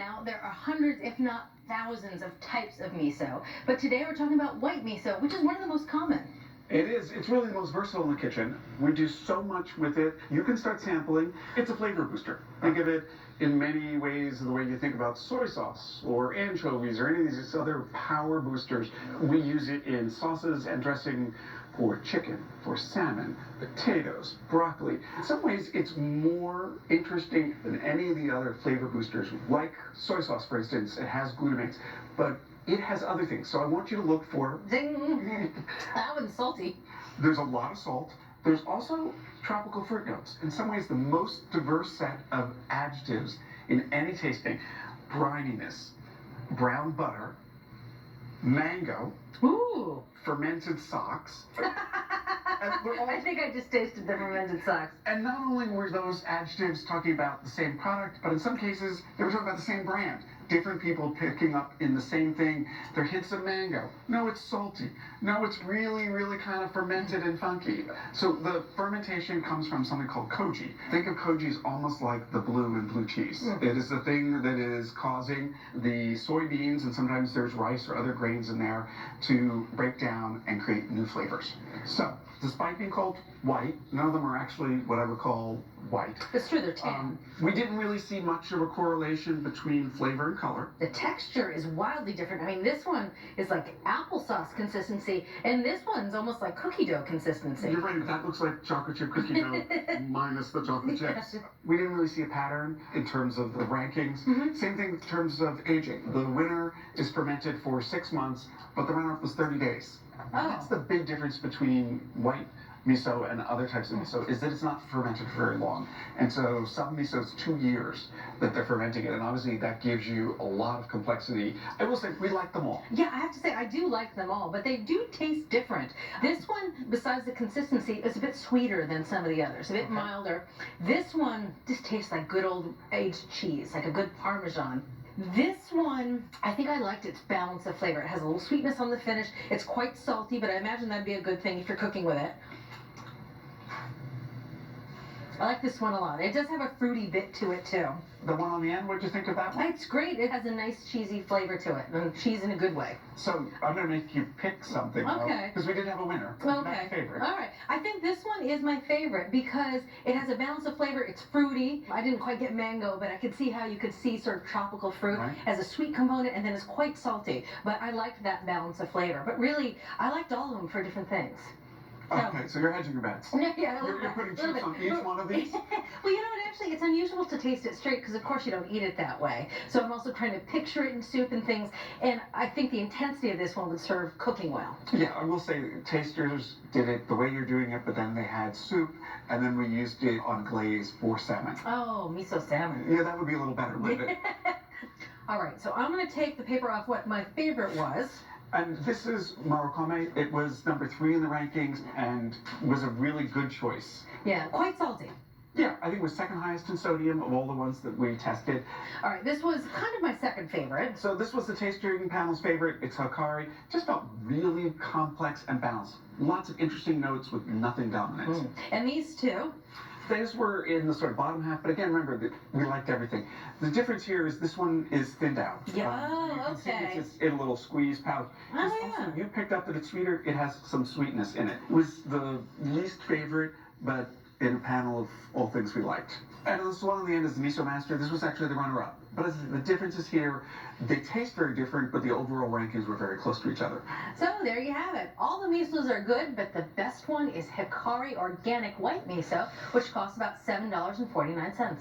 Now, there are hundreds, if not thousands, of types of miso, but today we're talking about white miso, which is one of the most common. It is. It's really the most versatile in the kitchen. We do so much with it. You can start sampling. It's a flavor booster. Think of it in many ways the way you think about soy sauce or anchovies or any of these other power boosters. We use it in sauces and dressing for chicken, for salmon, potatoes, broccoli. In some ways, it's more interesting than any of the other flavor boosters. Like soy sauce, for instance, it has glutamates, but it has other things. So I want you to look for... Ding! That one's salty. There's a lot of salt. There's also tropical fruit notes. In some ways, the most diverse set of adjectives in any tasting. Brininess, brown butter, mango, Ooh! fermented socks. I think I just tasted the fermented socks. And not only were those adjectives talking about the same product, but in some cases, they were talking about the same brand. Different people picking up in the same thing. There are hints of mango. No, it's salty. No, it's really, really kind of fermented and funky. So the fermentation comes from something called koji. Think of koji as almost like the blue in blue cheese. It is the thing that is causing the soybeans, and sometimes there's rice or other grains in there, to break down and create new flavors. So, despite being called white, none of them are actually what I would call white. It's true, they're tan. We didn't really see much of a correlation between flavor and color. The texture is wildly different. I mean, this one is like applesauce consistency, and this one's almost like cookie dough consistency. You're right, that looks like chocolate chip cookie dough minus the chocolate chips. We didn't really see a pattern in terms of the rankings. Same thing in terms of aging. The winner is fermented for 6 months, but the runner-up was 30 days. That's the big difference between white miso and other types of miso, is that it's not fermented for very long. And so some miso is 2 years that they're fermenting it, and obviously that gives you a lot of complexity. I will say, we like them all. Yeah, I have to say, I do like them all, but they do taste different. This one, besides the consistency, is a bit sweeter than some of the others, a bit milder. This one just tastes like good old aged cheese, like a good Parmesan. This one, I think I liked its balance of flavor. It has a little sweetness on the finish. It's quite salty, but I imagine that'd be a good thing if you're cooking with it. I like this one a lot. It does have a fruity bit to it, too. The one on the end, what did you think of that one? It's great. It has a nice cheesy flavor to it, and cheese in a good way. So I'm going to make you pick something, okay? Because we did have a winner. Okay. Favorite. All right. I think this one is my favorite because it has a balance of flavor. It's fruity. I didn't quite get mango, but I could see how you could see sort of tropical fruit as a sweet component, and then it's quite salty. But I liked that balance of flavor. But really, I liked all of them for different things. Okay, so you're hedging your bets. Yeah, you're putting chips on each one of these? Well, you know what, actually, it's unusual to taste it straight because, of course, you don't eat it that way. So I'm also trying to picture it in soup and things, and I think the intensity of this one would serve cooking well. Yeah, I will say, tasters did it the way you're doing it, but then they had soup, and then we used it on glaze for salmon. Oh, miso salmon. Yeah, that would be a little better, wouldn't it? All right, so I'm going to take the paper off what my favorite was. And this is Marukame. It was number 3 in the rankings and was a really good choice. Yeah, quite salty. Yeah, I think it was second highest in sodium of all the ones that we tested. All right, this was kind of my second favorite. So this was the tasting panel's favorite. It's Hikari. Just felt really complex and balanced. Lots of interesting notes with nothing dominant. And these two? These were in the sort of bottom half, but again, remember that we liked everything. The difference here is this one is thinned out. Yeah, you can okay. see it's in a little squeeze pouch. Oh, yeah. Also, you picked up that it's sweeter. It has some sweetness in it. It was the least favorite, but in a panel of all things we liked. And this one on the end is the Miso Master. This was actually the runner-up. But the differences here, they taste very different, but the overall rankings were very close to each other. So there you have it. All the misos are good, but the best one is Hikari Organic White Miso, which costs about $7.49.